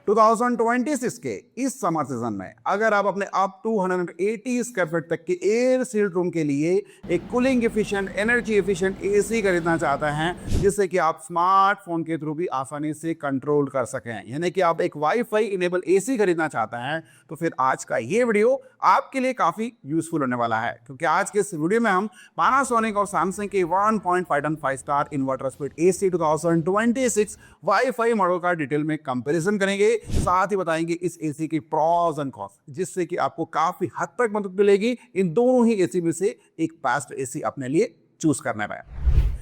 2026 के इस summer season में अगर आप अपने अप टू 180 स्क्वायर फीट तक के एयर सील्ड रूम के लिए एक cooling efficient, energy efficient AC खरीदना चाहते हैं जिससे कि आप स्मार्टफोन के थ्रू भी आसानी से कंट्रोल कर सकें, यानी कि आप एक वाईफाई इनेबल एसी खरीदना चाहते हैं, तो फिर आज का ये वीडियो आपके लिए काफी यूजफुल होने वाला है, क्योंकि आज के इस वीडियो में हम पैनासोनिक और सैमसंग के 1.5 star inverter speed AC 2026 wifi model का डिटेल में कंपैरिजन करेंगे। साथ ही बताएंगे इस एसी की प्रॉस एंड कॉन्स, जिससे कि आपको काफी हद तक मदद मिलेगी इन दोनों ही एसी में से एक बेस्ट एसी अपने लिए चूज करने में।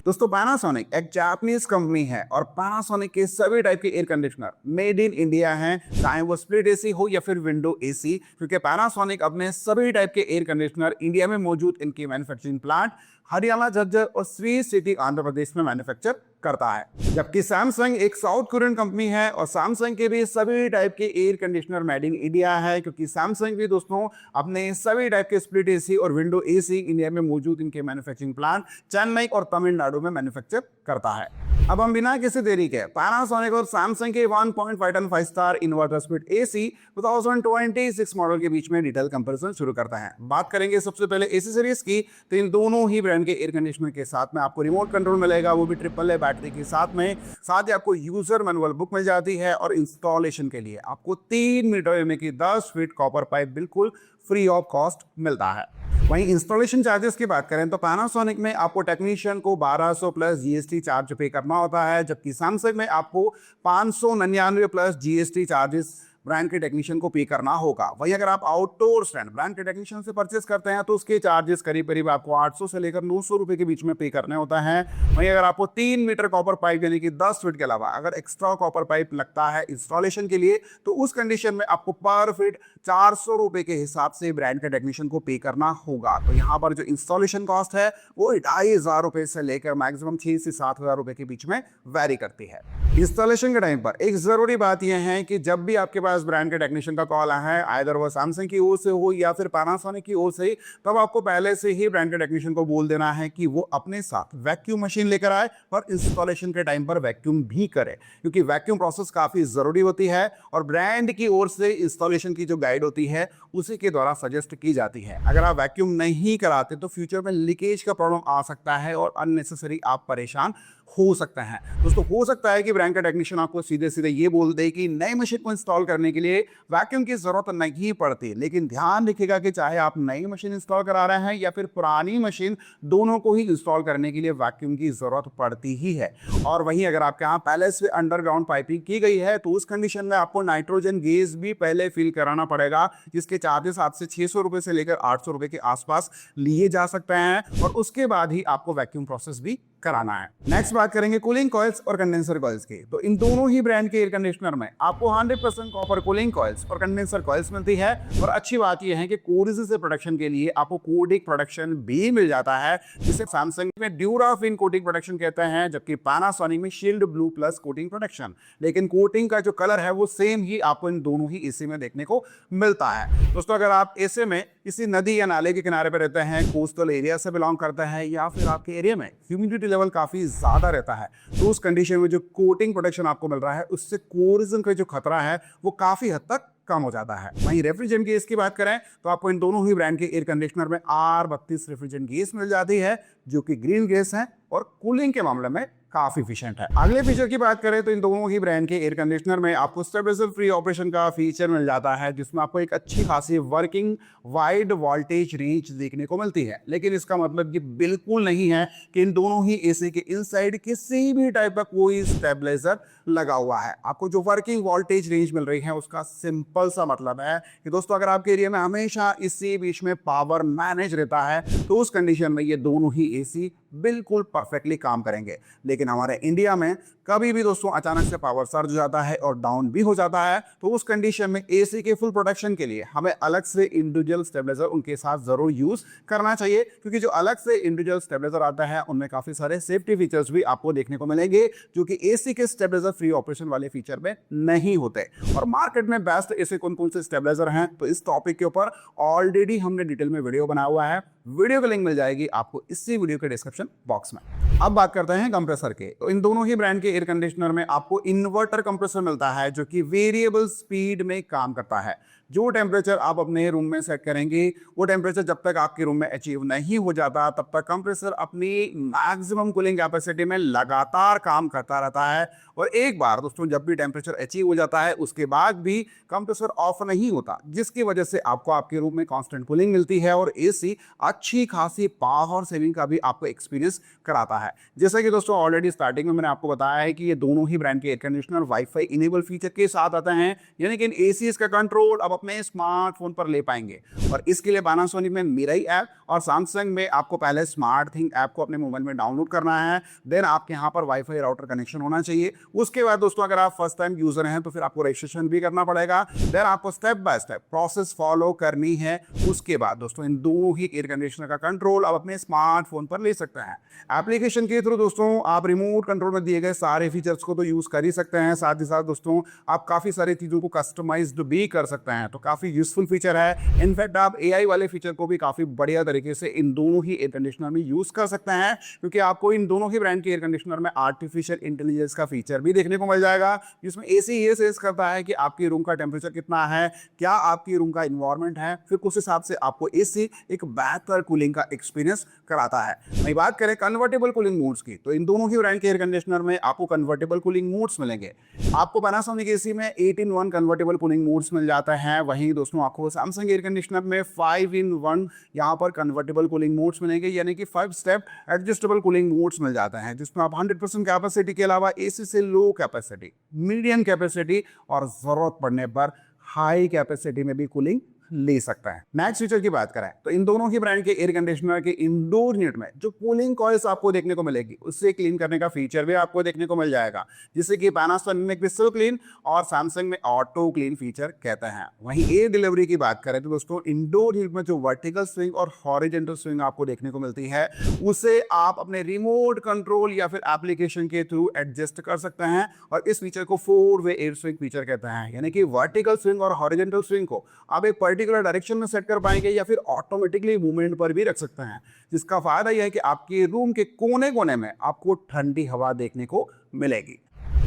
दोस्तों, पैनासोनिक एक जापानीज कंपनी है और पैनासोनिक के सभी टाइप के air conditioner made in India हैं, चाहे वो स्प्लिट एसी हो या फिर विंडो एसी, क्योंकि पैनासोनिक अपने सभी टाइप के एयर कंडीशनर इंडिया में मौजूद इनकी मैन्युफैक्चरिंग प्लांट हरियाणा, झज्जर और श्री सिटी आंध्र प्रदेश में मैन्युफैक्चर करता है। जबकि सैमसंग एक साउथ कोरियन कंपनी है और सैमसंग के भी सभी टाइप के air conditioner made in India है, क्योंकि सैमसंग भी दोस्तों अपने सभी टाइप के स्प्लिट एसी और विंडो एसी इंडिया में मौजूद इनके मैन्युफैक्चरिंग प्लांट चेन्नई और तमिलनाडु में मैन्युफैक्चर करता है। अब हम बिना किसी देरी के पैनासोनिक और सैमसंग के 1.5 star inverter speed AC 2026 model के बीच में डिटेल कंपैरिजन शुरू करते हैं। बात करेंगे सबसे पहले एसी सीरीज की, तो इन दोनों ही ब्रांड के एयर कंडीशनर के साथ में आपको रिमोट कंट्रोल मिलेगा, वो भी ट्रिपल ए बैटरी के साथ में। साथ ही आपको यूजर मैनुअल बुक मिल जाती है और इंस्टॉलेशन के लिए आपको 3 मीटर में की 10 फीट कॉपर पाइप बिल्कुल फ्री ऑफ कॉस्ट मिलता है। वहीं इंस्टॉलेशन चार्जेस की बात करें तो पैनासोनिक में आपको टेक्नीशियन को 1200 प्लस जीएसटी चार्ज पे करना होता है, जबकि सैमसंग में आपको 599 प्लस जीएसटी चार्जेस ब्रांड के टेक्नीशियन को पे करना होगा। वहीं अगर आप आउटडोर स्टैंड ब्रांड के टेक्नीशियन से परचेस करते हैं तो उसके चार्जेस करीब करीब आपको 800 से लेकर 900 रुपए के बीच में पे करने होता है। वहीं अगर आपको 3 मीटर कॉपर पाइप यानी कि 10 फीट के अलावा अगर एक्स्ट्रा कॉपर पाइप लगता है इंस्टॉलेशन के लिए, तो उस कंडीशन में आपको पर फीट 400 रुपए के हिसाब से ब्रांड के टेक्नीशियन को पे करना होगा। तो यहाँ पर जो इंस्टॉलेशन कॉस्ट है वो 2500 रुपए से लेकर मैक्सिमम 6 से 7000 रुपए के बीच में वेरी करती है। इंस्टॉलेशन के टाइम पर एक जरूरी बात यह है कि जब भी आपके पास ब्रांड के टेक्नीशियन का कॉल आया है, आइदर वो सैमसंग की ओर से हो या फिर पैनासोनिक की ओर से, तब आपको पहले से ही ब्रांड के टेक्नीशियन को बोल देना है कि वो अपने साथ वैक्यूम मशीन लेकर आए और इंस्टॉलेशन के टाइम पर वैक्यूम भी करे, क्योंकि वैक्यूम प्रोसेस काफी जरूरी होती है और ब्रांड की ओर से इंस्टॉलेशन की जो गाइड होती है उसी के द्वारा सजेस्ट की जाती है। अगर आप वैक्यूम नहीं कराते तो फ्यूचर में लीकेज का प्रॉब्लम आ सकता है और अननेसेसरी आप परेशान हो सकते हैं। दोस्तों, हो सकता है कि ब्रांड का टेक्नीशियन आपको सीधे सीधे ये बोल दे कि नई मशीन को इंस्टॉल करने के लिए वैक्यूम की जरूरत नहीं पड़ती, लेकिन ध्यान रखिएगा कि चाहे आप नई मशीन इंस्टॉल करा रहे हैं या फिर पुरानी मशीन, दोनों को ही इंस्टॉल करने के लिए वैक्यूम की जरूरत पड़ती ही है। और वहीं अगर आपके यहाँ पहले से अंडरग्राउंड पाइपिंग की गई है तो उस कंडीशन में आपको नाइट्रोजन गैस भी पहले फिल कराना पड़ेगा, जिसके चार्जेस आपसे 600 रुपए से लेकर 800 रुपए के आसपास लिए जा सकते हैं और उसके बाद ही आपको वैक्यूम प्रोसेस भी कराना है। नेक्स्ट बात करेंगे कूलिंग कॉइल्स और कंडेंसर कॉइल्स की। तो इन दोनों ही ब्रांड के एयर कंडीशनर में आपको 100% कॉपर कूलिंग कॉइल्स और कंडेंसर कॉइल्स मिलती है। और अच्छी बात यह है कि कोरिजन से प्रोटेक्शन के लिए आपको कोटिंग प्रोटेक्शन भी मिल जाता है, जिसे सैमसंग में ड्यूराफिन कोटिंग प्रोटेक्शन कहते हैं, जबकि पैनासोनिक में shield blue plus coating protection. लेकिन कोटिंग का जो कलर है वो सेम ही आपको इन दोनों ही एसी में देखने को मिलता है। दोस्तों, अगर आप एसी में किसी नदी या नाले के किनारे पर रहते हैं, कोस्टल एरिया से बिलोंग करते हैं या फिर आपके एरिया में ह्यूमिडिटी लेवल काफी ज्यादा रहता है, तो उस कंडीशन में जो कोटिंग प्रोटेक्शन आपको मिल रहा है उससे कोरिजन का जो खतरा है वो काफी हद तक कम हो जाता है। वहीं रेफ्रिजरेंट गैस की बात करें तो आपको इन दोनों ही ब्रांड के एयर कंडीशनर में R32 रेफ्रिजरेंट गैस मिल जाती है, जो कि ग्रीन गैस है और कूलिंग के मामले में काफी एफिशिएंट है। अगले फीचर की बात करें तो इन दोनों ही ब्रांड के एयर कंडीशनर में आपको स्टेबलाइजर फ्री ऑपरेशन का फीचर मिल जाता है, जिसमें आपको एक अच्छी खासी वर्किंग वाइड वोल्टेज रेंज देखने को मिलती है। लेकिन इसका मतलब ये बिल्कुल नहीं है कि इन दोनों ही एसी के इनसाइड किसी भी टाइप का कोई स्टेबलाइजर लगा हुआ है। आपको जो वर्किंग वोल्टेज रेंज मिल रही है उसका सिंपल सा मतलब है कि दोस्तों, अगर आपके एरिया में हमेशा इसी बीच में पावर मैनेज रहता है तो उस कंडीशन में ये दोनों ही एसी बिल्कुल परफेक्टली काम करेंगे। लेकिन हमारे इंडिया में कभी भी दोस्तों अचानक से पावर सर्ज हो जाता है और डाउन भी हो जाता है, तो उस कंडीशन में एसी के फुल प्रोटेक्शन के लिए हमें अलग से इंडिविजुअल स्टेबलाइजर उनके साथ जरूर यूज करना चाहिए, क्योंकि जो अलग से इंडिविजुअल स्टेबलाइजर आता है उनमें काफी सारे सेफ्टी फीचर्स भी आपको देखने को मिलेंगे, जो कि एसी के स्टेबलाइजर फ्री ऑपरेशन वाले फीचर में नहीं होते। और मार्केट में बेस्ट एसी कौन कौन से स्टेबलाइजर हैं, तो इस टॉपिक के ऊपर ऑलरेडी हमने डिटेल में वीडियो बनाया हुआ है। वीडियो की लिंक मिल जाएगी आपको इसी वीडियो के डिस्क्रिप्शन डिस्क्रिप्शन बॉक्स में। अब बात करते हैं कंप्रेसर के। तो इन दोनों ही ब्रांड के एयर कंडीशनर में आपको इन्वर्टर कंप्रेसर मिलता है जो कि वेरिएबल स्पीड में काम करता है। जो टेम्परेचर आप अपने रूम में सेट करेंगे वो टेम्परेचर जब तक आपके रूम में अचीव नहीं हो जाता तब तक कंप्रेसर अपनी मैक्सिमम कूलिंग कैपेसिटी में लगातार काम करता रहता है। और एक बार दोस्तों जब भी टेम्परेचर अचीव हो जाता है उसके बाद भी कंप्रेसर ऑफ नहीं होता, जिसकी वजह से आपको आपके रूम में कांस्टेंट कूलिंग मिलती है और एसी अच्छी खासी पावर सेविंग का भी आपको एक्सपीरियंस कराता है। जैसा कि दोस्तों ऑलरेडी स्टार्टिंग में मैंने आपको बताया है कि ये दोनों ही ब्रांड के air conditioner wifi enable feature के साथ आते हैं, यानी कि इन एसीज का कंट्रोल अब अपने स्मार्टफोन पर ले पाएंगे। और इसके लिए पैनासोनिक में मिराई ऐप और सैमसंग में आपको पहले स्मार्ट थिंग ऐप को अपने मोबाइल में डाउनलोड करना है, देन आपके यहाँ पर वाईफाई राउटर कनेक्शन होना चाहिए। उसके बाद दोस्तों अगर आप फर्स्ट टाइम यूजर हैं तो फिर आपको रजिस्ट्रेशन भी करना पड़ेगा, देन आपको step by step process follow करनी है। उसके बाद दोस्तों इन दोनों ही एयर कंडीशनर का कंट्रोल आप अपने स्मार्टफोन पर ले सकते हैं। एप्लीकेशन के थ्रू दोस्तों आप रिमोट कंट्रोल में दिए गए सारे फीचर्स को तो यूज कर ही सकते हैं, साथ ही साथ दोस्तों आप काफी सारी चीजों को कस्टमाइज्ड भी कर सकते हैं, तो काफी यूजफुल फीचर है। इनफैक्ट आप एआई वाले फीचर को भी काफी बढ़िया तरीके से इन दोनों ही एयर कंडीशनर में यूज कर सकते हैं, क्योंकि आपको इन दोनों ही ब्रांड के एयर कंडीशनर में आर्टिफिशियल इंटेलिजेंस का फीचर भी देखने को मिल जाएगा, जिसमें एसी ये सेंस करता है कि आपकी रूम का टेम्परेचर कितना है, क्या आपकी रूम का इन्वायरमेंट है, फिर उस हिसाब से आपको एसी एक बेहतर कूलिंग का एक्सपीरियंस कराता है। वही बात करें कन्वर्टेबल कूलिंग मोड्स की, तो इन दोनों ही ब्रांड के एयर कंडीशनर में आपको कन्वर्टेबल कूलिंग मोड्स मिलेंगे। आपको पैनासोनिक एसी में 8-in-1 कन्वर्टेबल कूलिंग मोड्स मिल जाता है, वहीं दोस्तों आपको सैमसंग एयर कंडीशनर में 5-in-1 यहाँ पर कन्वर्टेबल कूलिंग मोड्स मिलेंगे, यानी कि 5 स्टेप एडजस्टेबल कूलिंग मोड्स मिल जाते हैं, जिसमें आप 100% कैपेसिटी के अलावा एसी से लो कैपेसिटी, मीडियम कैपेसिटी और जरूरत पड़ने पर हाई कैपेसिटी में भी कूलिंग ले सकता है। नेक्स्ट फीचर की बात करें तो इन दोनों ही ब्रांड के एयर कंडीशनर के इंडोर यूनिट में जो कूलिंग कॉइल्स आपको देखने को मिलेगी उससे क्लीन करने का फीचर भी आपको देखने को मिल जाएगा, जिससे कि पैनासोनिक में क्रिस्टल क्लीन और सैमसंग में ऑटो क्लीन फीचर कहते हैं। वहीं एयर डिलीवरी की बात करें तो दोस्तों इंडोर यूनिट में जो वर्टिकल स्विंग और हॉरिजॉन्टल स्विंग आपको देखने को मिलती है उसे आप अपने रिमोट कंट्रोल या फिर एप्लीकेशन के थ्रू एडजस्ट कर सकते हैं, और इस फीचर को 4-वे एयर स्विंग फीचर कहते हैं, यानी कि वर्टिकल स्विंग और हॉरिजॉन्टल स्विंग को आप एक पर्टिकुलर डायरेक्शन में सेट कर पाएंगे या फिर ऑटोमेटिकली मूवमेंट पर भी रख सकते हैं, जिसका फायदा यह है कि आपके रूम के कोने कोने में आपको ठंडी हवा देखने को मिलेगी।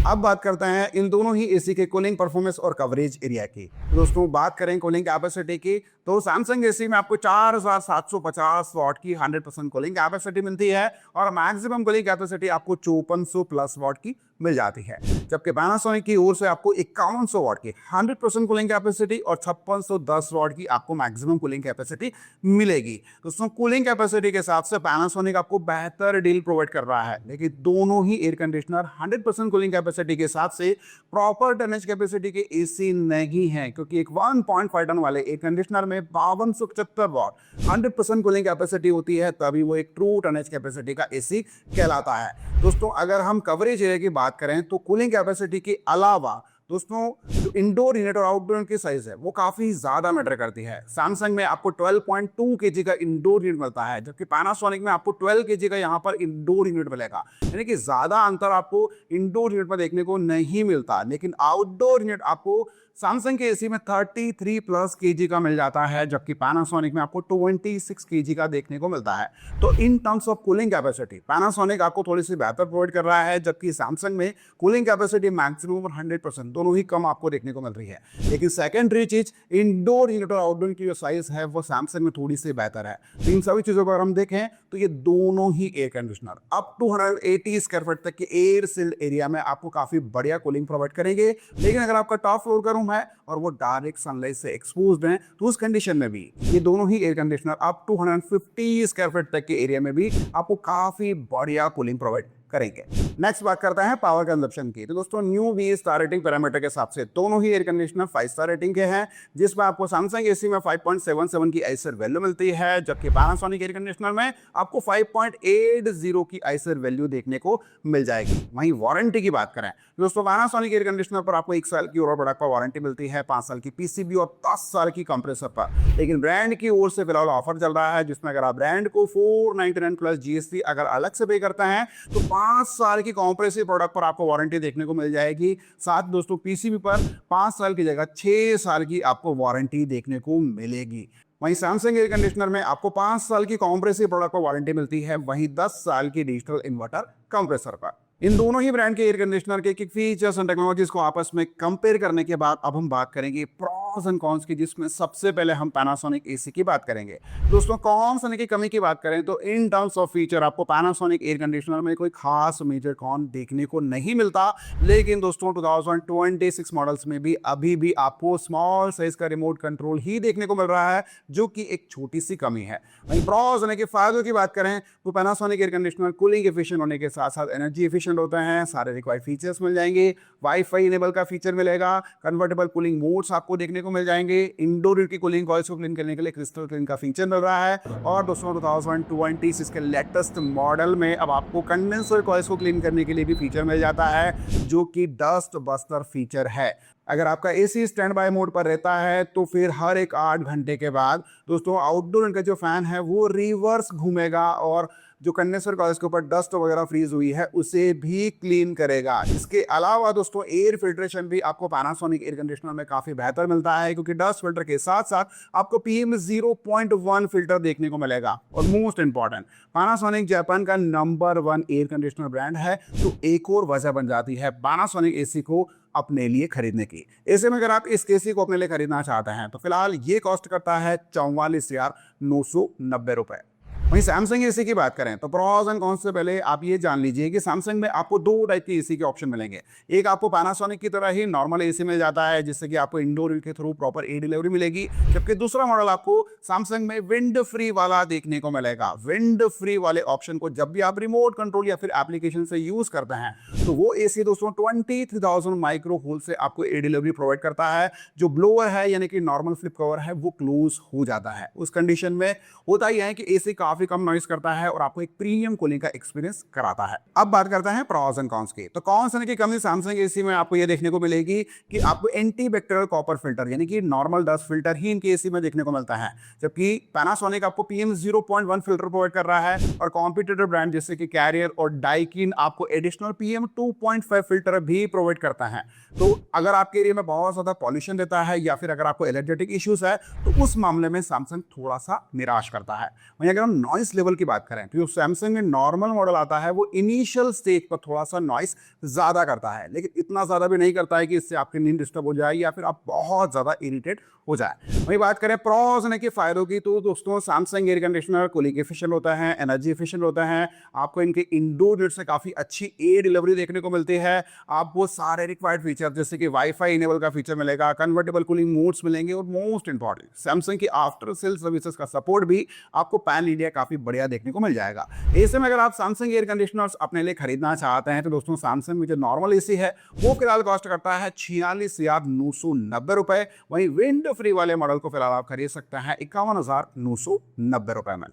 अब बात करते हैं इन दोनों ही एसी के कूलिंग परफॉर्मेंस और कवरेज एरिया की। दोस्तों बात करें कूलिंग कैपेसिटी की तो सैमसंग एसी में आपको 4750 वाट की 100% कूलिंग कैपेसिटी मिलती है और मैक्सिमम कूलिंग कैपेसिटी आपको 5400 प्लस वाट की मिल जाती है, जबकि पैनासोनिक की ओर से आपको 5100 वाट की 100% कूलिंग कैपेसिटी और 5610 वाट की आपको मैक्सिमम कूलिंग कैपेसिटी मिलेगी। दोस्तों कूलिंग कैपेसिटी के हिसाब से पैनासोनिक आपको बेहतर डील प्रोवाइड कर रहा है, लेकिन दोनों ही एयर कंडीशनर 100% कूलिंग कैपेसिटी के हिसाब से प्रॉपर टनेज कैपेसिटी के एसी नहीं है, क्योंकि एक 1.5 टन वाले एयर कंडीशनर में 5275 वाट 100% कूलिंग कैपेसिटी होती है, तभी वो एक ट्रू टनेज कैपेसिटी का एसी कहलाता है। दोस्तों अगर हम कवरेज एरिया की बात करें तो कूलिंग कैपेसिटी के अलावा दोस्तों जो इंडोर यूनिट और आउटडोर यूनिट की साइज है वो काफी ज्यादा मैटर करती है। सैमसंग में आपको 12.2 केजी का इंडोर यूनिट मिलता है, जबकि पैनासोनिक में आपको 12 केजी का यहाँ पर इंडोर यूनिट मिलेगा, यानी कि ज्यादा अंतर आपको इंडोर यूनिट में देखने को नहीं मिलता। लेकिन आउटडोर यूनिट आपको सैमसंग के एसी में 33 प्लस केजी का मिल जाता है, जबकि पैनासोनिक में आपको 26 केजी का देखने को मिलता है। तो in terms of cooling capacity Panasonic आपको थोड़ी सी बेहतर प्रोवाइड कर रहा है, जबकि सैमसंग में कूलिंग कैपेसिटी मैक्सिमम और 100% दोनों ही कम आपको देखने को मिल रही है। लेकिन सेकेंडरी चीज इंडोर यूनिट और आउटडोर की जो साइज है वो सैमसंग में थोड़ी सी बेहतर है। तो इन सभी चीजों को अगर हम देखें तो ये दोनों ही air conditioner up to 180 square feet तक के एयर सील्ड एरिया में आपको काफी बढ़िया कूलिंग प्रोवाइड करेंगे। लेकिन अगर आपका टॉप फ्लोर का रूम है और वो डायरेक्ट सनलाइट से एक्सपोज्ड है तो उस कंडीशन में भी ये दोनों ही air conditioner up to 150 square feet तक के एरिया में भी आपको काफी बढ़िया कूलिंग प्रोवाइड करेंगे। नेक्स्ट बात करते हैं पावर कंजप्शन की। तो दोस्तों न्यू वी स्टार रेटिंग पैरामीटर के हिसाब से दोनों ही एयर कंडीशनर 5 स्टार रेटिंग के हैं, जिसमें आपको सैमसंग एसी में 5.77 की आईसर वैल्यू मिलती है, जबकि पैनासोनिक एयर कंडीशनर में आपको 5.80 की आईसर वैल्यू देखने को मिल जाएगी। वहीं वारंटी की बात करें दोस्तों पैनासोनिक एयर कंडीशनर पर आपको 1 साल की ओवरऑल प्रोडक्ट पर वारंटी मिलती है, 5 साल की पीसीबी और 10 साल की कंप्रेसर पर। लेकिन ब्रांड की ओर से फिलहाल ऑफर चल रहा है, जिसमें अगर आप ब्रांड को 499 प्लस जीएसटी अगर अलग से पे करते हैं तो 5 साल की कॉम्प्रेसिव प्रोडक्ट पर आपको वारंटी देखने को मिल जाएगी। साथ दोस्तों पीसीबी पर 5 साल की जगह 6 साल की आपको वारंटी देखने को मिलेगी। वहीं सैमसंग एयर कंडीशनर में आपको 5 साल की कॉम्प्रेसिव प्रोडक्ट पर वारंटी मिलती है, वहीं 10 साल की डिजिटल इन्वर्टर कंप्रेसर पर। इन दोनों ही ब्रांड के एयर कंडीशनर के फीचर्स एंड टेक्नोलॉजीज को आपस में कंपेयर करने के बाद अब हम बात करेंगे प्रॉस एंड कॉन्स की, जिसमें सबसे पहले हम पैनासोनिक एसी की बात करेंगे। दोस्तों, कॉन्स यानी कि कमी की बात करें तो इन टर्म्स ऑफ फीचर आपको पैनासोनिक एयर कंडीशनर में कोई खास मेजर कॉन देखने को नहीं मिलता, लेकिन दोस्तों 2026 मॉडल्स में भी अभी भी आपको स्मॉल साइज का रिमोट कंट्रोल ही देखने को मिल रहा है, जो कि एक छोटी सी कमी है। वहीं प्रॉस यानी कि फायदों की बात करें तो Panasonic air conditioner cooling efficient होने के साथ साथ एनर्जी एफिशिएंट होते हैं, सारे रिक्वायर्ड फीचर्स मिल जाएंगे, वाईफाई इनेबल का फीचर मिलेगा, कन्वर्टेबल कूलिंग मोड्स आपको देखने को मिल जाएंगे, इंडोर की कूलिंग कॉइल्स को क्लीन करने के लिए क्रिस्टल क्लीन का फीचर मिल रहा है। और दोस्तों 2026 के लेटेस्ट मॉडल में अब आपको कंडेंसर कॉइल्स को क्लीन करने के लिए भी फीचर मिल जाता है, जो कि डस्ट बस्टर फीचर है। अगर आपका एसी स्टैंड बाय मोड पर रहता है तो फिर हर एक 8 घंटे के बाद दोस्तों आउटडोर का जो फैन है वो रिवर्स घूमेगा और जो कंडेंसर कॉइल्स के ऊपर डस्ट वगैरह फ्रीज हुई है उसे भी क्लीन करेगा। इसके अलावा दोस्तों एयर फिल्ट्रेशन भी आपको पैनासोनिक एयर कंडीशनर में काफी बेहतर मिलता है, क्योंकि डस्ट फिल्टर के साथ साथ आपको PM 0.1 फिल्टर देखने को मिलेगा। और मोस्ट इंपॉर्टेंट, पैनासोनिक जापान का नंबर 1 एयर कंडीशनर ब्रांड है, तो एक और वजह बन जाती है पैनासोनिक एसी को अपने लिए खरीदने की। ऐसे में अगर आप इस एसी को अपने लिए खरीदना चाहते हैं तो फिलहाल ये कॉस्ट करता है 44,990 रुपए। वहीं सैमसंग एसी की बात करें तो प्रॉस एंड कॉन्स से पहले आप ये जान लीजिए कि सैमसंग में आपको 2 टाइप के एसी के ऑप्शन मिलेंगे। एक आपको पैनासोनिक की तरह ही नॉर्मल एसी मिल जाता है, जिससे कि आपको इंडोर के थ्रू प्रॉपर एयर डिलीवरी मिलेगी, जबकि दूसरा मॉडल आपको सैमसंग में विंड फ्री वाला देखने को मिलेगा। विंड फ्री वाले ऑप्शन को जब भी आप रिमोट कंट्रोल या फिर एप्लीकेशन से यूज करते हैं तो वो एसी दोस्तों 23,000 माइक्रो होल से आपको एयर डिलीवरी प्रोवाइड करता है। जो ब्लोअर है यानी कि नॉर्मल फ्लिप कवर है वो क्लोज हो जाता है। उस कंडीशन में होता ही है कि एसी काफी कम नॉइस करता है और आपको एक प्रीमियम कूलिंग का एक्सपीरियंस कराता है। अब बात करते हैं प्रॉस एंड कॉन्स की। तो कॉन्स यानी कि कमी सैमसंग एसी में आपको ये देखने को मिलेगी कि आपको एंटी बैक्टीरियल कॉपर फिल्टर यानी कि नॉर्मल डस्ट फिल्टर ही इनके एसी में देखने को मिलता है, जबकि पैनासोनिक आपको PM 0.1 फिल्टर प्रोवाइड कर रहा है और कॉम्पिटिटर ब्रांड जैसे कि कैरियर और डाइकिन आपको एडिशनल PM 2.5 फिल्टर भी प्रोवाइड करता है। तो अगर आपके एरिया में बहुत ज्यादा पॉल्यूशन रहता है या फिर अगर आपको एलर्जेटिक इश्यूज है तो उस मामले में सैमसंग थोड़ा सा निराश करता है। वहीं अगर हम नॉइस लेवल की बात करें तो जो सैमसंग में नॉर्मल मॉडल आता है वो इनिशियल स्टेज पर थोड़ा सा नॉइस ज्यादा करता है, लेकिन इतना ज्यादा भी नहीं करता है कि इससे आपकी नींद डिस्टर्ब हो जाए या फिर आप बहुत ज्यादा इरिटेट हो जाए। वहीं बात करें प्रॉस यानी कि फायदों की तो दोस्तों Samsung air conditioner cooling efficient होता है, एनर्जी एफिशिएंट होता है, आपको इनके इंडोर यूनिट से काफी अच्छी एयर डिलीवरी देखने को मिलती है, आपको सारे रिक्वायर्ड फीचर जैसे कि वाईफाई इनेबल का फीचर मिलेगा, कन्वर्टेबल कूलिंग मोड्स मिलेंगे और मोस्ट इंपॉर्टेंट सैमसंग की आफ्टर सेल सर्विसेज का सपोर्ट भी आपको पैन इंडिया काफी बढ़िया देखने को मिल जाएगा। ऐसे में अगर आप सैमसंग एयर कंडीशनर्स अपने लिए खरीदना चाहते हैं तो दोस्तों सैमसंग में जो नॉर्मल एसी है वो फिलहाल कॉस्ट करता है 46,990 रुपए। वहीं विंड फ्री वाले मॉडल को फिलहाल आप खरीद सकते हैं 51,990 रुपए में।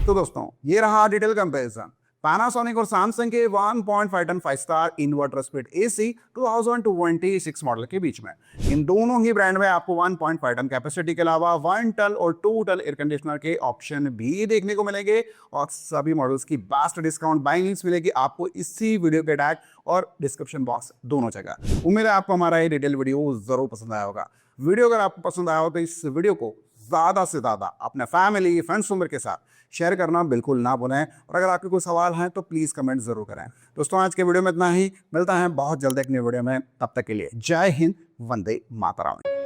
तो दोस्तों ये रहा डिटेल कंपैरिजन पैनासोनिक और सैमसंग के 1.5 ton 5 star inverter speed AC 2026 model के बीच में। इन दोनों ही ब्रांड में आपको 1.5 टन कैपेसिटी के अलावा 1 टन और 2 टन एयर कंडीशनर के ऑप्शन भी देखने को मिलेंगे और सभी मॉडल्स की बेस्ट डिस्काउंट बाइंग लिंक्स मिलेगी आपको इसी वीडियो के टैग और डिस्क्रिप्शन बॉक्स दोनों जगह। उम्मीद है आपको हमारा ये डिटेल वीडियो जरूर पसंद आया होगा। वीडियो अगर आपको पसंद आया हो तो इस वीडियो को ज़्यादा से ज़्यादा अपने फैमिली फ्रेंड्स मेंबर के साथ शेयर करना बिल्कुल ना भूलें और अगर आपके कोई सवाल हैं तो प्लीज़ कमेंट ज़रूर करें। दोस्तों आज के वीडियो में इतना ही, मिलता है बहुत जल्द एक नई वीडियो में, तब तक के लिए जय हिंद, वंदे मातरम।